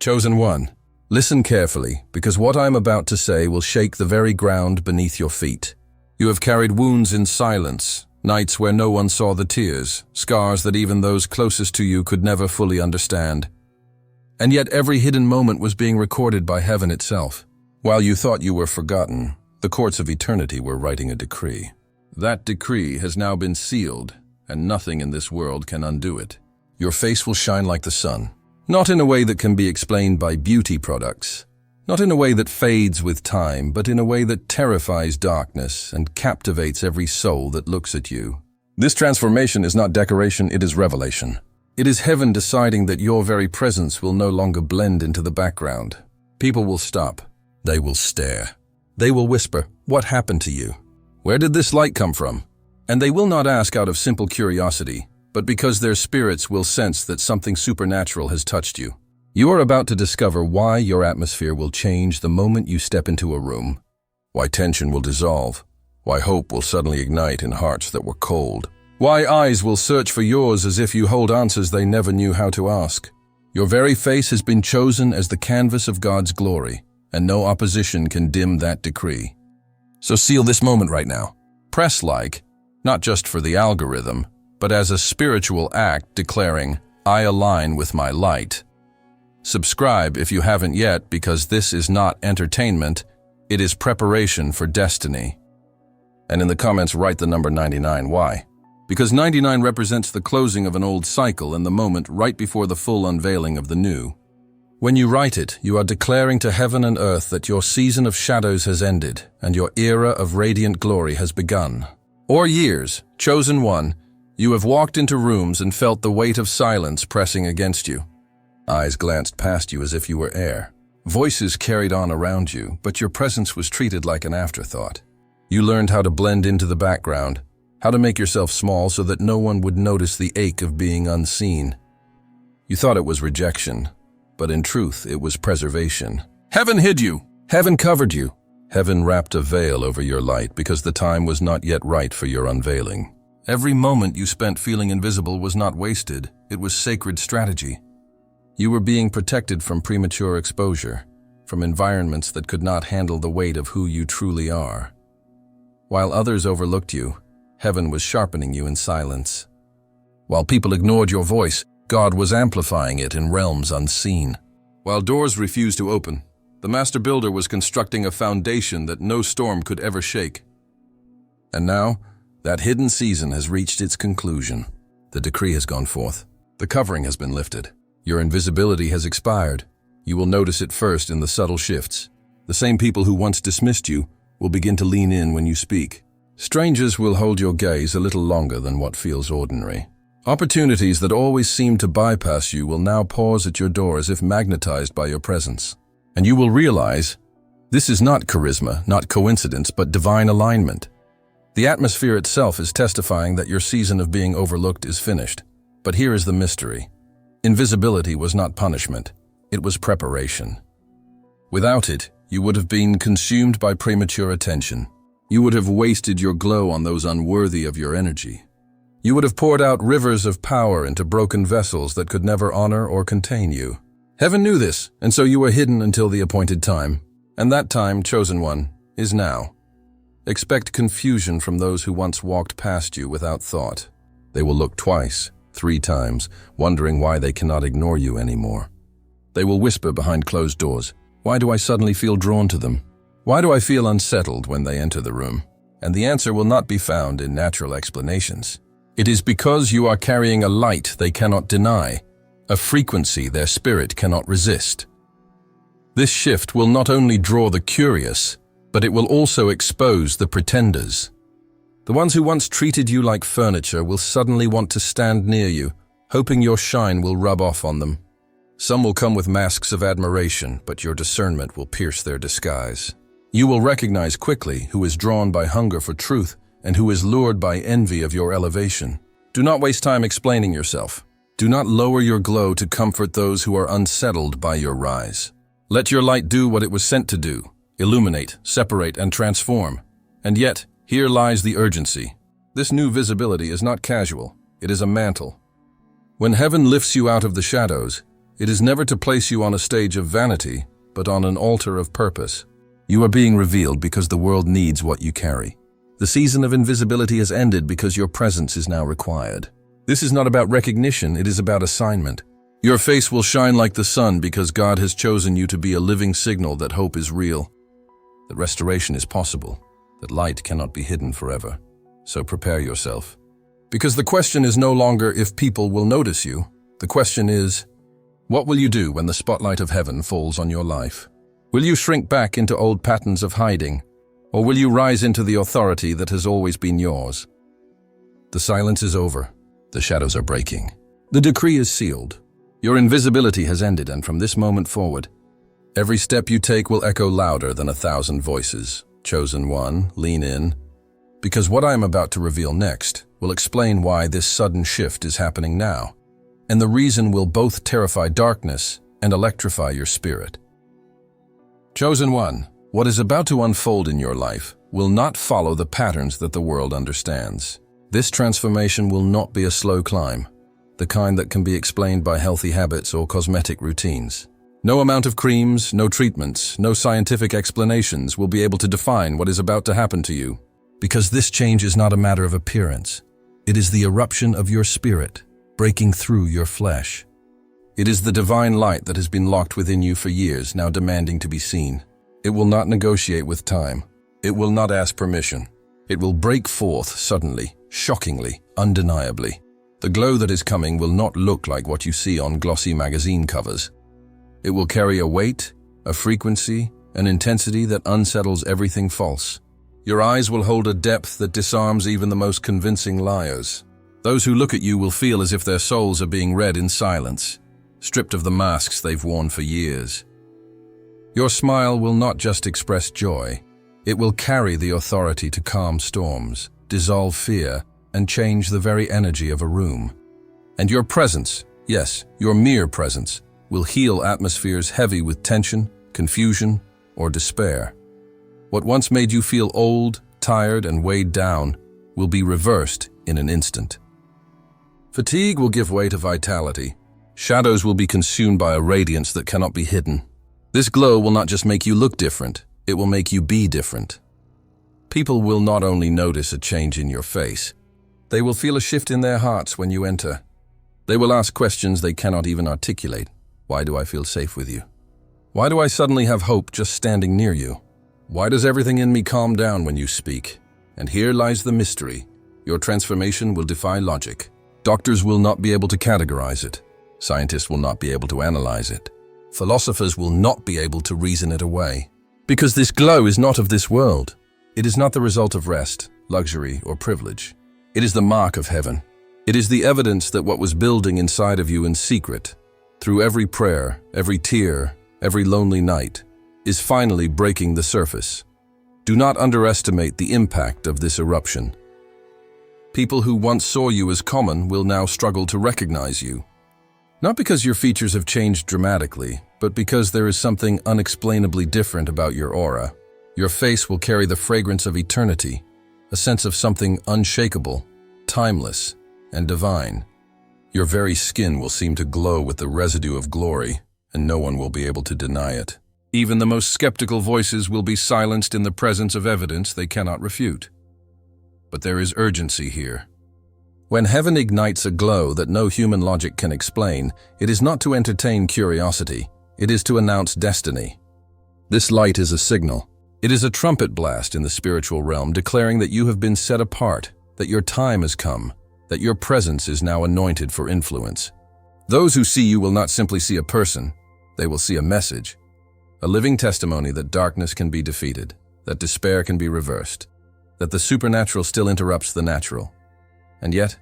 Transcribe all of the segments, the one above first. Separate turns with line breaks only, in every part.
Chosen one, listen carefully, because what I am about to say will shake the very ground beneath your feet. You have carried wounds in silence, nights where no one saw the tears, scars that even those closest to you could never fully understand. And yet every hidden moment was being recorded by heaven itself. While you thought you were forgotten, the courts of eternity were writing a decree. That decree has now been sealed, and nothing in this world can undo it. Your face will shine like the sun, not in a way that can be explained by beauty products, not in a way that fades with time, but in a way that terrifies darkness and captivates every soul that looks at you. This transformation is not decoration, it is revelation. It is heaven deciding that your very presence will no longer blend into the background. People will stop. They will stare. They will whisper, "What happened to you? Where did this light come from?" And they will not ask out of simple curiosity, but because their spirits will sense that something supernatural has touched you. You are about to discover why your atmosphere will change the moment you step into a room, why tension will dissolve, why hope will suddenly ignite in hearts that were cold, why eyes will search for yours as if you hold answers they never knew how to ask. Your very face has been chosen as the canvas of God's glory, and no opposition can dim that decree. So seal this moment right now. Press like, not just for the algorithm, but as a spiritual act declaring, "I align with my light." Subscribe if you haven't yet, because this is not entertainment, it is preparation for destiny. And in the comments write the number 99. Why? Because 99 represents the closing of an old cycle and the moment right before the full unveiling of the new. When you write it, you are declaring to heaven and earth that your season of shadows has ended and your era of radiant glory has begun. Or years, chosen one, you have walked into rooms and felt the weight of silence pressing against you. Eyes glanced past you as if you were air. Voices carried on around you, but your presence was treated like an afterthought. You learned how to blend into the background, how to make yourself small so that no one would notice the ache of being unseen. You thought it was rejection, but in truth it was preservation. Heaven hid you. Heaven covered you. Heaven wrapped a veil over your light because the time was not yet right for your unveiling. Every moment you spent feeling invisible was not wasted, it was sacred strategy. You were being protected from premature exposure, from environments that could not handle the weight of who you truly are. While others overlooked you, heaven was sharpening you in silence. While people ignored your voice, God was amplifying it in realms unseen. While doors refused to open, the master builder was constructing a foundation that no storm could ever shake. And now, that hidden season has reached its conclusion. The decree has gone forth. The covering has been lifted. Your invisibility has expired. You will notice it first in the subtle shifts. The same people who once dismissed you will begin to lean in when you speak. Strangers will hold your gaze a little longer than what feels ordinary. Opportunities that always seemed to bypass you will now pause at your door as if magnetized by your presence. And you will realize, this is not charisma, not coincidence, but divine alignment. The atmosphere itself is testifying that your season of being overlooked is finished. But here is the mystery. Invisibility was not punishment, it was preparation. Without it, you would have been consumed by premature attention. You would have wasted your glow on those unworthy of your energy. You would have poured out rivers of power into broken vessels that could never honor or contain you. Heaven knew this, and so you were hidden until the appointed time. And that time, chosen one, is now. Expect confusion from those who once walked past you without thought. They will look twice, 3 times, wondering why they cannot ignore you anymore. They will whisper behind closed doors, "Why do I suddenly feel drawn to them? Why do I feel unsettled when they enter the room?" And the answer will not be found in natural explanations. It is because you are carrying a light they cannot deny, a frequency their spirit cannot resist. This shift will not only draw the curious, but it will also expose the pretenders. The ones who once treated you like furniture will suddenly want to stand near you, hoping your shine will rub off on them. Some will come with masks of admiration, but your discernment will pierce their disguise. You will recognize quickly who is drawn by hunger for truth and who is lured by envy of your elevation. Do not waste time explaining yourself. Do not lower your glow to comfort those who are unsettled by your rise. Let your light do what it was sent to do: illuminate, separate, and transform. And yet, here lies the urgency. This new visibility is not casual, it is a mantle. When heaven lifts you out of the shadows, It is never to place you on a stage of vanity, but on an altar of purpose. You are being revealed because the world needs what you carry. The season of invisibility has ended because your presence is now required. This is not about recognition, it is about assignment. Your face will shine like the sun because God has chosen you to be a living signal that hope is real, that restoration is possible, that light cannot be hidden forever. So prepare yourself. Because the question is no longer if people will notice you. The question is, what will you do when the spotlight of heaven falls on your life? Will you shrink back into old patterns of hiding, or will you rise into the authority that has always been yours? The silence is over. The shadows are breaking. The decree is sealed. Your invisibility has ended, and from this moment forward, every step you take will echo louder than 1,000 voices. Chosen one, lean in, because what I am about to reveal next will explain why this sudden shift is happening now, and the reason will both terrify darkness and electrify your spirit. Chosen one, what is about to unfold in your life will not follow the patterns that the world understands. This transformation will not be a slow climb, the kind that can be explained by healthy habits or cosmetic routines. No amount of creams, no treatments, no scientific explanations will be able to define what is about to happen to you. Because this change is not a matter of appearance. It is the eruption of your spirit, breaking through your flesh. It is the divine light that has been locked within you for years, now demanding to be seen. It will not negotiate with time. It will not ask permission. It will break forth suddenly, shockingly, undeniably. The glow that is coming will not look like what you see on glossy magazine covers. It will carry a weight, a frequency, an intensity that unsettles everything false. Your eyes will hold a depth that disarms even the most convincing liars. Those who look at you will feel as if their souls are being read in silence, stripped of the masks they've worn for years. Your smile will not just express joy. It will carry the authority to calm storms, dissolve fear, and change the very energy of a room. And your presence, yes, your mere presence, will heal atmospheres heavy with tension, confusion, or despair. What once made you feel old, tired, and weighed down will be reversed in an instant. Fatigue will give way to vitality. Shadows will be consumed by a radiance that cannot be hidden. This glow will not just make you look different, it will make you be different. People will not only notice a change in your face, they will feel a shift in their hearts when you enter. They will ask questions they cannot even articulate. Why do I feel safe with you? Why do I suddenly have hope just standing near you? Why does everything in me calm down when you speak? And here lies the mystery. Your transformation will defy logic. Doctors will not be able to categorize it. Scientists will not be able to analyze it. Philosophers will not be able to reason it away. Because this glow is not of this world. It is not the result of rest, luxury, or privilege. It is the mark of heaven. It is the evidence that what was building inside of you in secret, through every prayer, every tear, every lonely night, is finally breaking the surface. Do not underestimate the impact of this eruption. People who once saw you as common will now struggle to recognize you. Not because your features have changed dramatically, but because there is something unexplainably different about your aura. Your face will carry the fragrance of eternity, a sense of something unshakable, timeless, and divine. Your very skin will seem to glow with the residue of glory, and no one will be able to deny it. Even the most skeptical voices will be silenced in the presence of evidence they cannot refute. But there is urgency here. When heaven ignites a glow that no human logic can explain, it is not to entertain curiosity, it is to announce destiny. This light is a signal. It is a trumpet blast in the spiritual realm declaring that you have been set apart, that your time has come, that your presence is now anointed for influence. Those who see you will not simply see a person, they will see a message, a living testimony that darkness can be defeated, that despair can be reversed, that the supernatural still interrupts the natural. And yet,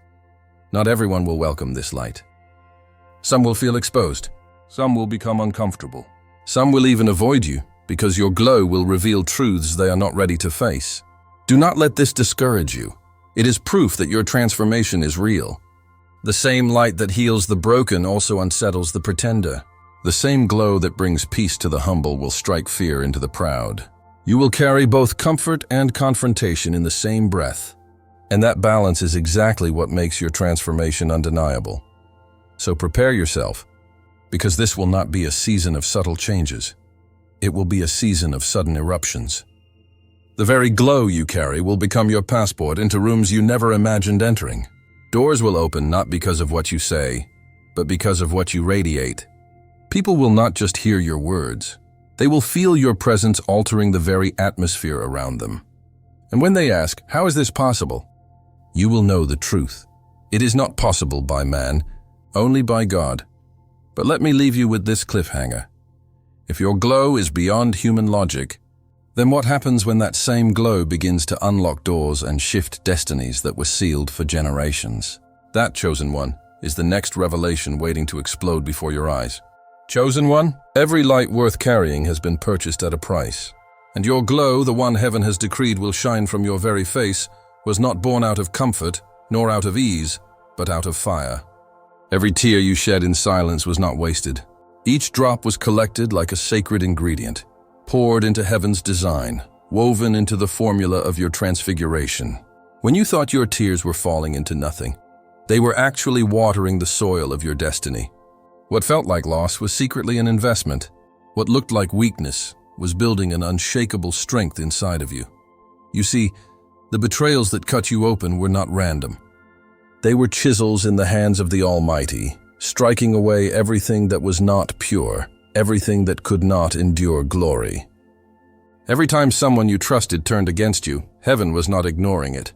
not everyone will welcome this light. Some will feel exposed. Some will become uncomfortable. Some will even avoid you because your glow will reveal truths they are not ready to face. Do not let this discourage you. It is proof that your transformation is real. The same light that heals the broken also unsettles the pretender. The same glow that brings peace to the humble will strike fear into the proud. You will carry both comfort and confrontation in the same breath. And that balance is exactly what makes your transformation undeniable. So prepare yourself, because this will not be a season of subtle changes. It will be a season of sudden eruptions. The very glow you carry will become your passport into rooms you never imagined entering. Doors will open not because of what you say, but because of what you radiate. People will not just hear your words. They will feel your presence altering the very atmosphere around them. And when they ask, "How is this possible?" you will know the truth. It is not possible by man, only by God. But let me leave you with this cliffhanger. If your glow is beyond human logic, then what happens when that same glow begins to unlock doors and shift destinies that were sealed for generations? That, chosen one, is the next revelation waiting to explode before your eyes. Chosen one, every light worth carrying has been purchased at a price. And your glow, the one heaven has decreed will shine from your very face, was not born out of comfort, nor out of ease, but out of fire. Every tear you shed in silence was not wasted. Each drop was collected like a sacred ingredient, poured into heaven's design, woven into the formula of your transfiguration. When you thought your tears were falling into nothing, they were actually watering the soil of your destiny. What felt like loss was secretly an investment. What looked like weakness was building an unshakable strength inside of you. You see, the betrayals that cut you open were not random. They were chisels in the hands of the Almighty, striking away everything that was not pure, everything that could not endure glory. Every time someone you trusted turned against you, heaven was not ignoring it.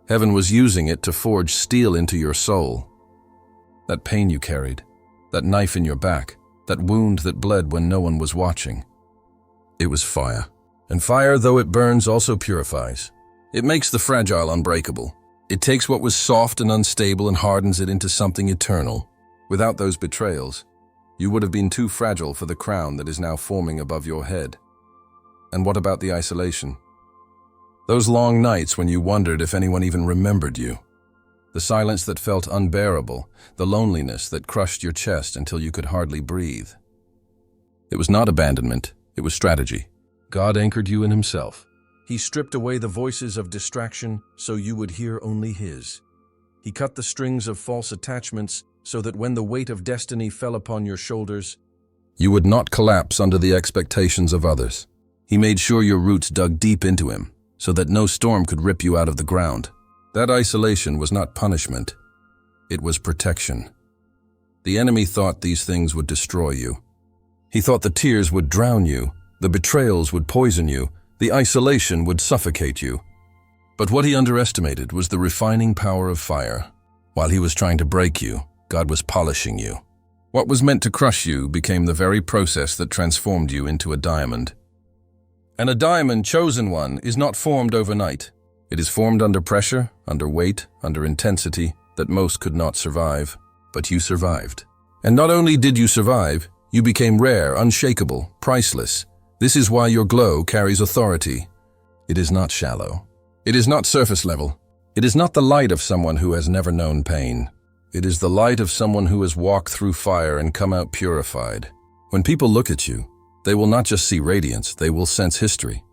Heaven was using it to forge steel into your soul. That pain you carried, that knife in your back, that wound that bled when no one was watching. It was fire. And fire, though it burns, also purifies. It makes the fragile unbreakable. It takes what was soft and unstable and hardens it into something eternal. Without those betrayals, you would have been too fragile for the crown that is now forming above your head. And what about the isolation? Those long nights when you wondered if anyone even remembered you. The silence that felt unbearable, the loneliness that crushed your chest until you could hardly breathe. It was not abandonment, it was strategy. God anchored you in Himself. He stripped away the voices of distraction so you would hear only His. He cut the strings of false attachments so that when the weight of destiny fell upon your shoulders, you would not collapse under the expectations of others. He made sure your roots dug deep into Him so that no storm could rip you out of the ground. That isolation was not punishment. It was protection. The enemy thought these things would destroy you. He thought the tears would drown you, the betrayals would poison you, the isolation would suffocate you. But what he underestimated was the refining power of fire. While he was trying to break you, God was polishing you. What was meant to crush you became the very process that transformed you into a diamond. And a diamond, chosen one, is not formed overnight. It is formed under pressure, under weight, under intensity that most could not survive. But you survived. And not only did you survive, you became rare, unshakable, priceless. This is why your glow carries authority. It is not shallow. It is not surface level. It is not the light of someone who has never known pain. It is the light of someone who has walked through fire and come out purified. When people look at you, they will not just see radiance, they will sense history.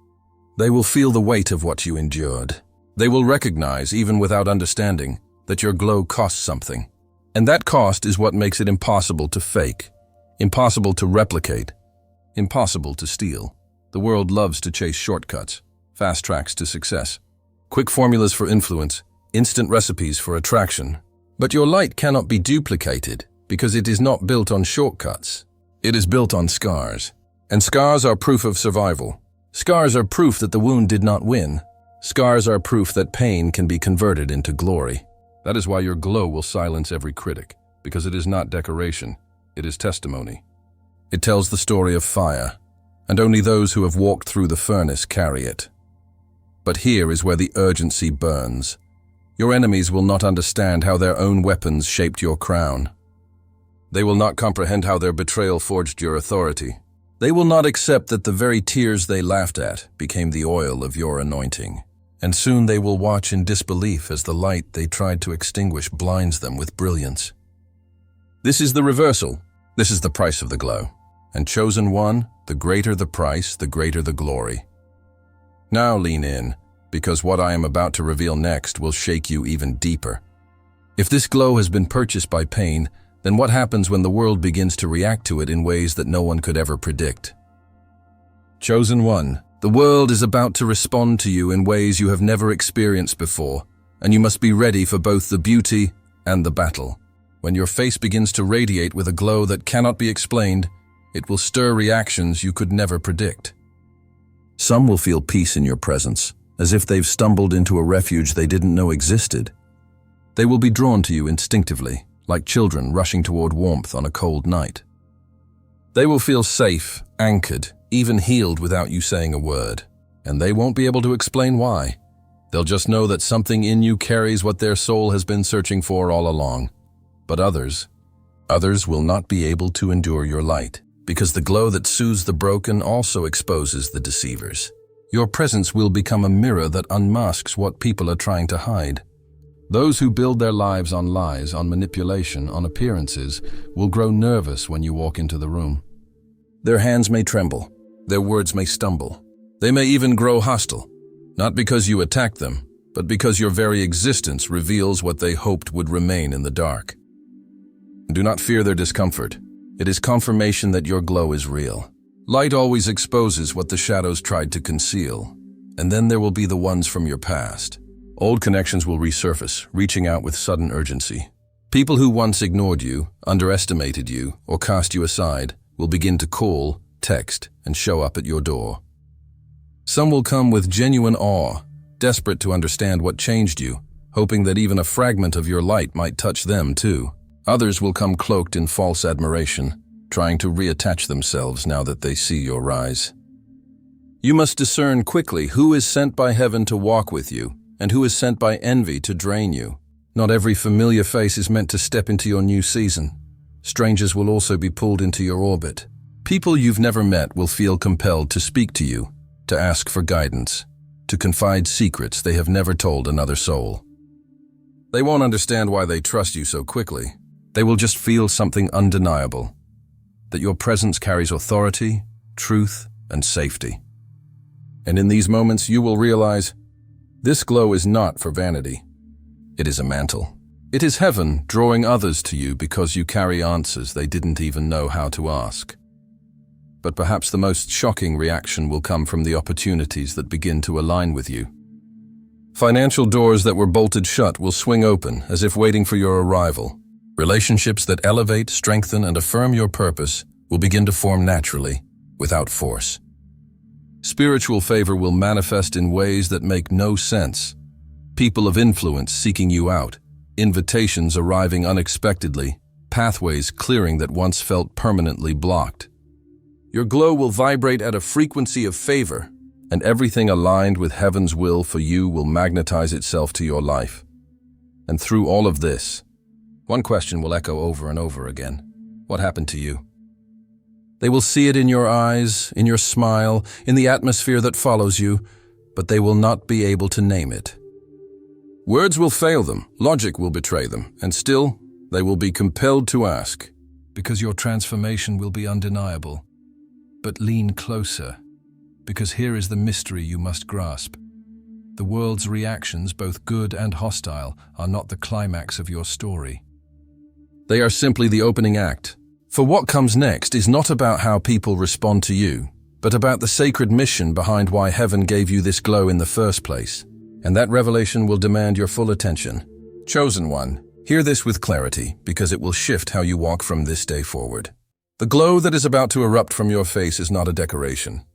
They will feel the weight of what you endured. They will recognize, even without understanding, that your glow costs something. And that cost is what makes it impossible to fake, impossible to replicate, impossible to steal. The world loves to chase shortcuts, fast tracks to success, quick formulas for influence, instant recipes for attraction. But your light cannot be duplicated because it is not built on shortcuts. It is built on scars. And scars are proof of survival. Scars are proof that the wound did not win. Scars are proof that pain can be converted into glory. That is why your glow will silence every critic, because it is not decoration, it is testimony. It tells the story of fire, and only those who have walked through the furnace carry it. But here is where the urgency burns. Your enemies will not understand how their own weapons shaped your crown. They will not comprehend how their betrayal forged your authority. They will not accept that the very tears they laughed at became the oil of your anointing. And soon they will watch in disbelief as the light they tried to extinguish blinds them with brilliance. This is the reversal. This is the price of the glow. And chosen one, the greater the price, the greater the glory. Now lean in, because what I am about to reveal next will shake you even deeper. If this glow has been purchased by pain, then what happens when the world begins to react to it in ways that no one could ever predict? Chosen one, the world is about to respond to you in ways you have never experienced before, and you must be ready for both the beauty and the battle. When your face begins to radiate with a glow that cannot be explained, it will stir reactions you could never predict. Some will feel peace in your presence, as if they've stumbled into a refuge they didn't know existed. They will be drawn to you instinctively, like children rushing toward warmth on a cold night. They will feel safe, anchored, even healed without you saying a word, and they won't be able to explain why. They'll just know that something in you carries what their soul has been searching for all along. But others will not be able to endure your light, because the glow that soothes the broken also exposes the deceivers. Your presence will become a mirror that unmasks what people are trying to hide. Those who build their lives on lies, on manipulation, on appearances, will grow nervous when you walk into the room. Their hands may tremble, their words may stumble. They may even grow hostile, not because you attacked them, but because your very existence reveals what they hoped would remain in the dark. Do not fear their discomfort. It is confirmation that your glow is real. Light always exposes what the shadows tried to conceal, and then there will be the ones from your past. Old connections will resurface, reaching out with sudden urgency. People who once ignored you, underestimated you, or cast you aside will begin to call, text, and show up at your door. Some will come with genuine awe, desperate to understand what changed you, hoping that even a fragment of your light might touch them too. Others will come cloaked in false admiration, trying to reattach themselves now that they see your rise. You must discern quickly who is sent by heaven to walk with you, and who is sent by envy to drain you. Not every familiar face is meant to step into your new season. Strangers will also be pulled into your orbit. People you've never met will feel compelled to speak to you, to ask for guidance, to confide secrets they have never told another soul. They won't understand why they trust you so quickly. They will just feel something undeniable, that your presence carries authority, truth, and safety. And in these moments you will realize, this glow is not for vanity. It is a mantle. It is heaven drawing others to you because you carry answers they didn't even know how to ask. But perhaps the most shocking reaction will come from the opportunities that begin to align with you. Financial doors that were bolted shut will swing open as if waiting for your arrival. Relationships that elevate, strengthen, and affirm your purpose will begin to form naturally, without force. Spiritual favor will manifest in ways that make no sense. People of influence seeking you out, invitations arriving unexpectedly, pathways clearing that once felt permanently blocked. Your glow will vibrate at a frequency of favor, and everything aligned with heaven's will for you will magnetize itself to your life. And through all of this, one question will echo over and over again. What happened to you? They will see it in your eyes, in your smile, in the atmosphere that follows you, but they will not be able to name it. Words will fail them, logic will betray them, and still, they will be compelled to ask, because your transformation will be undeniable. But lean closer, because here is the mystery you must grasp. The world's reactions, both good and hostile, are not the climax of your story. They are simply the opening act. For what comes next is not about how people respond to you, but about the sacred mission behind why heaven gave you this glow in the first place. And that revelation will demand your full attention. Chosen one, hear this with clarity, because it will shift how you walk from this day forward. The glow that is about to erupt from your face is not a decoration.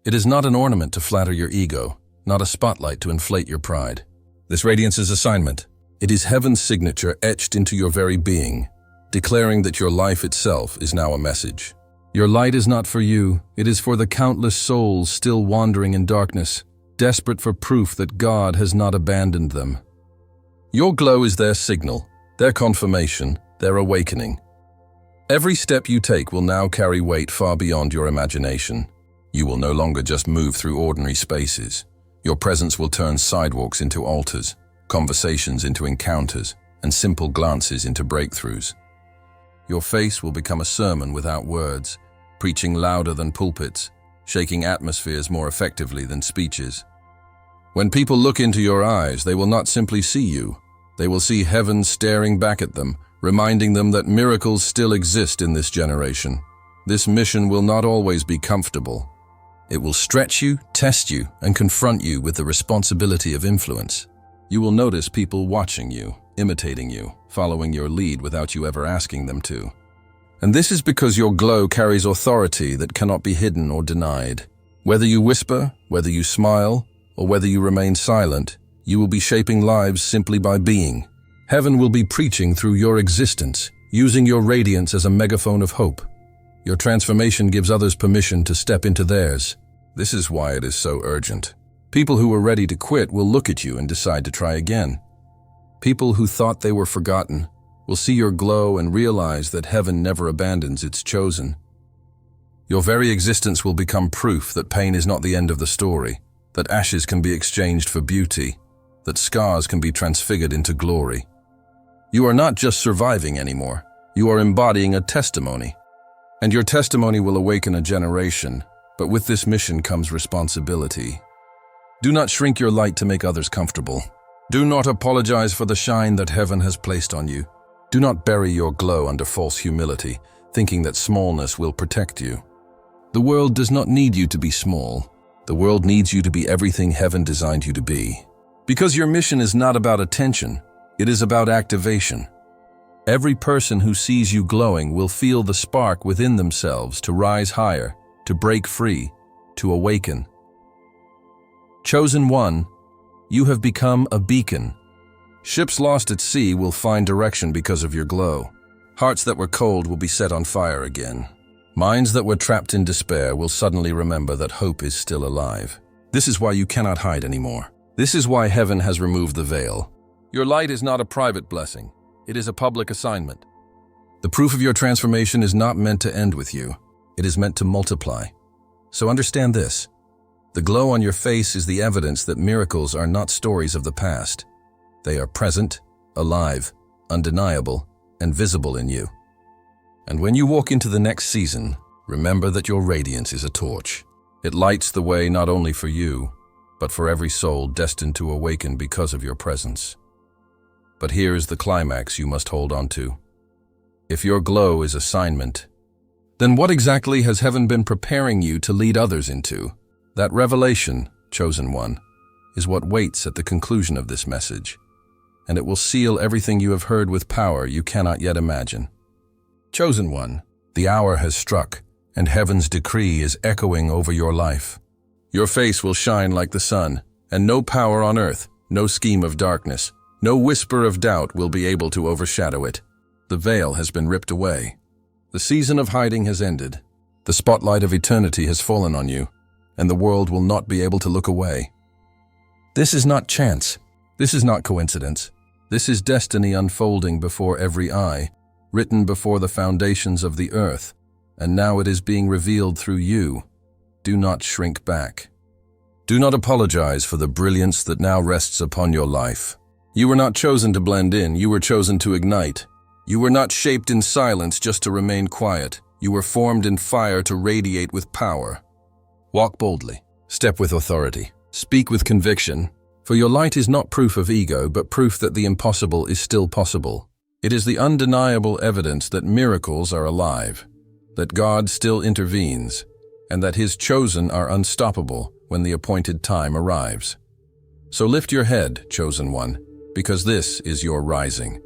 It is not an ornament to flatter your ego, not a spotlight to inflate your pride. This radiance's assignment. It is heaven's signature etched into your very being, declaring that your life itself is now a message. Your light is not for you, it is for the countless souls still wandering in darkness, desperate for proof that God has not abandoned them. Your glow is their signal, their confirmation, their awakening. Every step you take will now carry weight far beyond your imagination. You will no longer just move through ordinary spaces. Your presence will turn sidewalks into altars, conversations into encounters, and simple glances into breakthroughs. Your face will become a sermon without words, preaching louder than pulpits, shaking atmospheres more effectively than speeches. When people look into your eyes, they will not simply see you. They will see heaven staring back at them, reminding them that miracles still exist in this generation. This mission will not always be comfortable. It will stretch you, test you, and confront you with the responsibility of influence. You will notice people watching you, imitating you, following your lead without you ever asking them to. And this is because your glow carries authority that cannot be hidden or denied. Whether you whisper, whether you smile, or whether you remain silent, you will be shaping lives simply by being. Heaven will be preaching through your existence, using your radiance as a megaphone of hope. Your transformation gives others permission to step into theirs. This is why it is so urgent. People who were ready to quit will look at you and decide to try again. People who thought they were forgotten will see your glow and realize that heaven never abandons its chosen. Your very existence will become proof that pain is not the end of the story, that ashes can be exchanged for beauty, that scars can be transfigured into glory. You are not just surviving anymore, you are embodying a testimony. And your testimony will awaken a generation, but with this mission comes responsibility. Do not shrink your light to make others comfortable. Do not apologize for the shine that heaven has placed on you. Do not bury your glow under false humility, thinking that smallness will protect you. The world does not need you to be small. The world needs you to be everything heaven designed you to be. Because your mission is not about attention, it is about activation. Every person who sees you glowing will feel the spark within themselves to rise higher, to break free, to awaken. Chosen one, you have become a beacon. Ships lost at sea will find direction because of your glow. Hearts that were cold will be set on fire again. Minds that were trapped in despair will suddenly remember that hope is still alive. This is why you cannot hide anymore. This is why heaven has removed the veil. Your light is not a private blessing. It is a public assignment. The proof of your transformation is not meant to end with you. It is meant to multiply. So understand this. The glow on your face is the evidence that miracles are not stories of the past. They are present, alive, undeniable, and visible in you. And when you walk into the next season, remember that your radiance is a torch. It lights the way not only for you, but for every soul destined to awaken because of your presence. But here is the climax you must hold on to. If your glow is assignment, then what exactly has heaven been preparing you to lead others into? That revelation, chosen one, is what waits at the conclusion of this message, and it will seal everything you have heard with power you cannot yet imagine. Chosen one, the hour has struck, and heaven's decree is echoing over your life. Your face will shine like the sun, and no power on earth, no scheme of darkness, no whisper of doubt will be able to overshadow it. The veil has been ripped away. The season of hiding has ended. The spotlight of eternity has fallen on you, and the world will not be able to look away. This is not chance. This is not coincidence. This is destiny unfolding before every eye, written before the foundations of the earth, and now it is being revealed through you. Do not shrink back. Do not apologize for the brilliance that now rests upon your life. You were not chosen to blend in, you were chosen to ignite. You were not shaped in silence just to remain quiet. You were formed in fire to radiate with power. Walk boldly, step with authority, speak with conviction, for your light is not proof of ego, but proof that the impossible is still possible. It is the undeniable evidence that miracles are alive, that God still intervenes, and that His chosen are unstoppable when the appointed time arrives. So lift your head, chosen one, because this is your rising.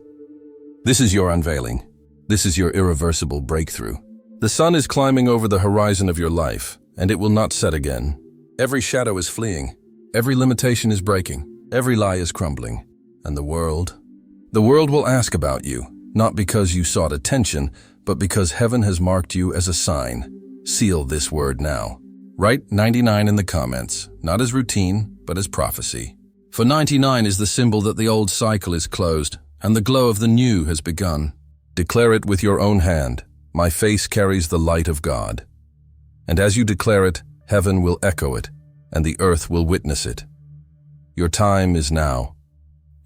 This is your unveiling. This is your irreversible breakthrough. The sun is climbing over the horizon of your life, and it will not set again. Every shadow is fleeing. Every limitation is breaking. Every lie is crumbling. And the world will ask about you, not because you sought attention, but because heaven has marked you as a sign. Seal this word now. Write 99 in the comments, not as routine, but as prophecy. For 99 is the symbol that the old cycle is closed, and the glow of the new has begun. Declare it with your own hand. My face carries the light of God. And as you declare it, heaven will echo it, and the earth will witness it. Your time is now.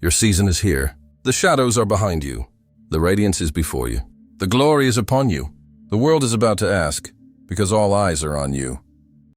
Your season is here. The shadows are behind you. The radiance is before you. The glory is upon you. The world is about to ask, because all eyes are on you.